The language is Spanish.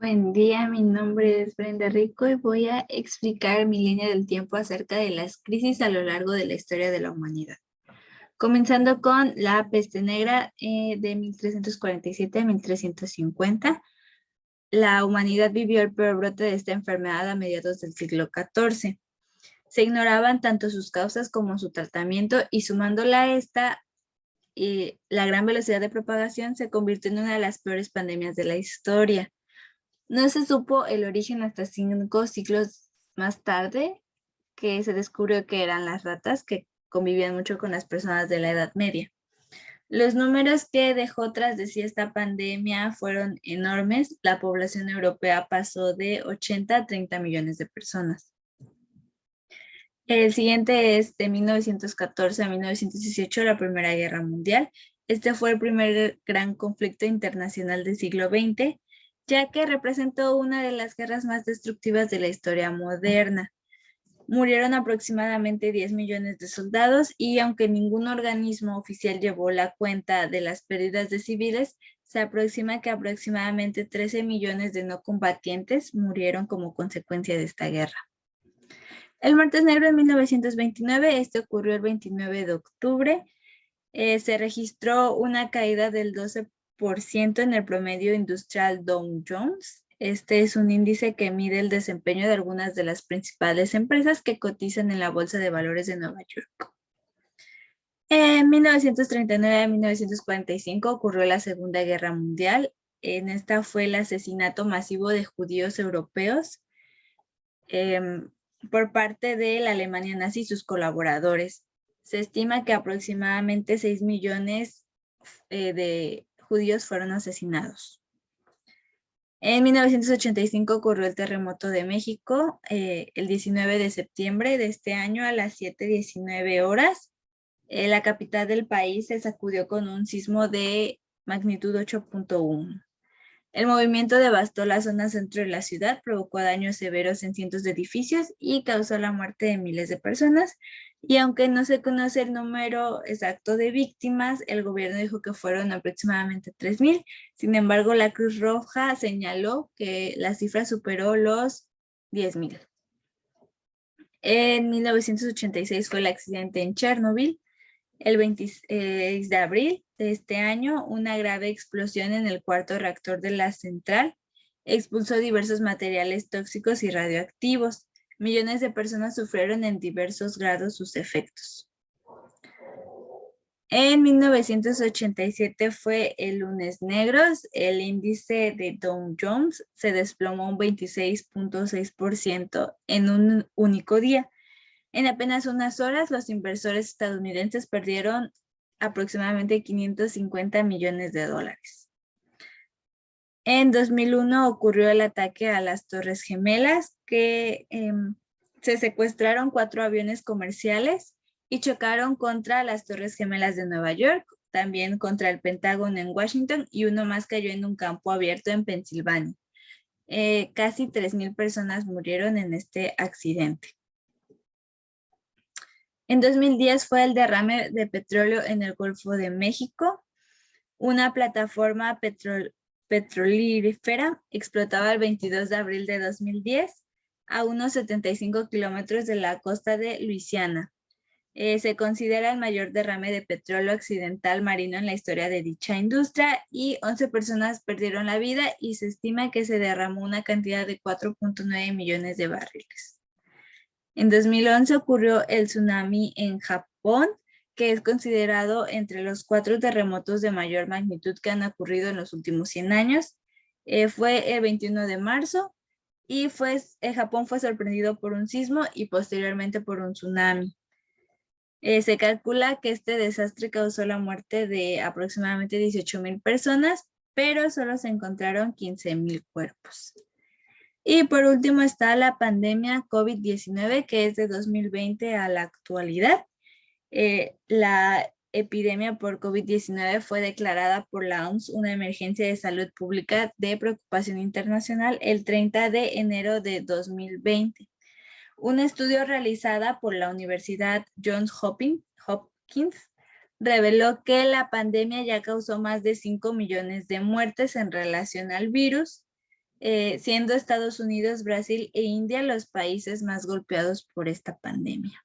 Buen día, mi nombre es Brenda Rico y voy a explicar mi línea del tiempo acerca de las crisis a lo largo de la historia de la humanidad. Comenzando con la peste negra de 1347 a 1350. La humanidad vivió el peor brote de esta enfermedad a mediados del siglo XIV. Se ignoraban tanto sus causas como su tratamiento y sumándola a esta, la gran velocidad de propagación se convirtió en una de las peores pandemias de la historia. No se supo el origen hasta 5 siglos más tarde, que se descubrió que eran las ratas que convivían mucho con las personas de la Edad Media. Los números que dejó tras de sí esta pandemia fueron enormes. La población europea pasó de 80 a 30 millones de personas. El siguiente es de 1914 a 1918, la Primera Guerra Mundial. Este fue el primer gran conflicto internacional del siglo XX, ya que representó una de las guerras más destructivas de la historia moderna. Murieron aproximadamente 10 millones de soldados y aunque ningún organismo oficial llevó la cuenta de las pérdidas de civiles, se aproxima que aproximadamente 13 millones de no combatientes murieron como consecuencia de esta guerra. El martes negro de 1929, este ocurrió el 29 de octubre, se registró una caída del 12% en el promedio industrial Dow Jones. Este es un índice que mide el desempeño de algunas de las principales empresas que cotizan en la Bolsa de Valores de Nueva York. En 1939 a 1945 ocurrió la Segunda Guerra Mundial. En esta fue el asesinato masivo de judíos europeos por parte de la Alemania nazi y sus colaboradores. Se estima que aproximadamente 6 millones de judíos fueron asesinados. En 1985 ocurrió el terremoto de México, el 19 de septiembre de este año a las 7:19 horas. La capital del país se sacudió con un sismo de magnitud 8.1. El movimiento devastó la zona centro de la ciudad, provocó daños severos en cientos de edificios y causó la muerte de miles de personas. Y aunque no se conoce el número exacto de víctimas, el gobierno dijo que fueron aproximadamente 3,000. Sin embargo, la Cruz Roja señaló que la cifra superó los 10,000. En 1986 fue el accidente en Chernobyl. El 26 de abril de este año, una grave explosión en el cuarto reactor de la central expulsó diversos materiales tóxicos y radioactivos. Millones de personas sufrieron en diversos grados sus efectos. En 1987 fue el lunes negros. El índice de Dow Jones se desplomó un 26.6% en un único día. En apenas unas horas, los inversores estadounidenses perdieron aproximadamente 550 millones de dólares. En 2001 ocurrió el ataque a las Torres Gemelas, que se secuestraron 4 aviones comerciales y chocaron contra las Torres Gemelas de Nueva York, también contra el Pentágono en Washington y uno más cayó en un campo abierto en Pensilvania. Casi 3,000 personas murieron en este accidente. En 2010 fue el derrame de petróleo en el Golfo de México. Una plataforma petrolífera explotaba el 22 de abril de 2010 a unos 75 kilómetros de la costa de Luisiana. Se considera el mayor derrame de petróleo accidental marino en la historia de dicha industria y 11 personas perdieron la vida y se estima que se derramó una cantidad de 4.9 millones de barriles. En 2011 ocurrió el tsunami en Japón, que es considerado entre los 4 terremotos de mayor magnitud que han ocurrido en los últimos 100 años. Fue el 21 de marzo y Japón fue sorprendido por un sismo y posteriormente por un tsunami. Se calcula que este desastre causó la muerte de aproximadamente 18,000 personas, pero solo se encontraron 15,000 cuerpos. Y por último está la pandemia COVID-19, que es de 2020 a la actualidad. La epidemia por COVID-19 fue declarada por la OMS una emergencia de salud pública de preocupación internacional el 30 de enero de 2020. Un estudio realizado por la Universidad Johns Hopkins reveló que la pandemia ya causó más de 5 millones de muertes en relación al virus. siendo Estados Unidos, Brasil e India los países más golpeados por esta pandemia.